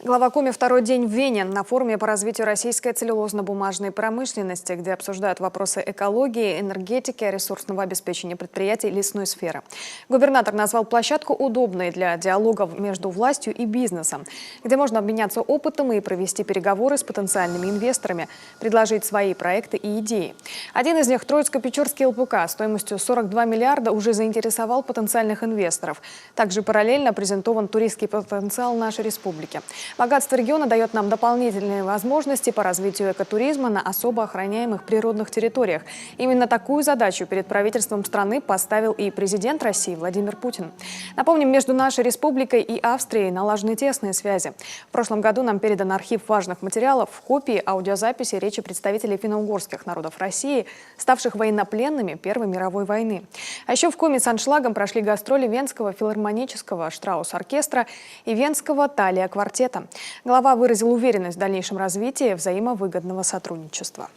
Глава Коми второй день в Вене на форуме по развитию российской целлюлозно-бумажной промышленности, где обсуждают вопросы экологии, энергетики, ресурсного обеспечения предприятий и лесной сферы. Губернатор назвал площадку удобной для диалогов между властью и бизнесом, где можно обменяться опытом и провести переговоры с потенциальными инвесторами, предложить свои проекты и идеи. Один из них, Троицко-Печорский ЛПК, стоимостью 42 миллиарда, уже заинтересовал потенциальных инвесторов. Также параллельно презентован туристский потенциал нашей республики. Богатство региона дает нам дополнительные возможности по развитию экотуризма на особо охраняемых природных территориях. Именно такую задачу перед правительством страны поставил и президент России Владимир Путин. Напомним, между нашей республикой и Австрией налажены тесные связи. В прошлом году нам передан архив важных материалов, копии, аудиозаписи речи представителей финно-угорских народов России, ставших военнопленными Первой мировой войны. А еще в Коми с аншлагом прошли гастроли Венского филармонического Штраус-оркестра и Венского Талия-квартета. Глава выразил уверенность в дальнейшем развитии взаимовыгодного сотрудничества.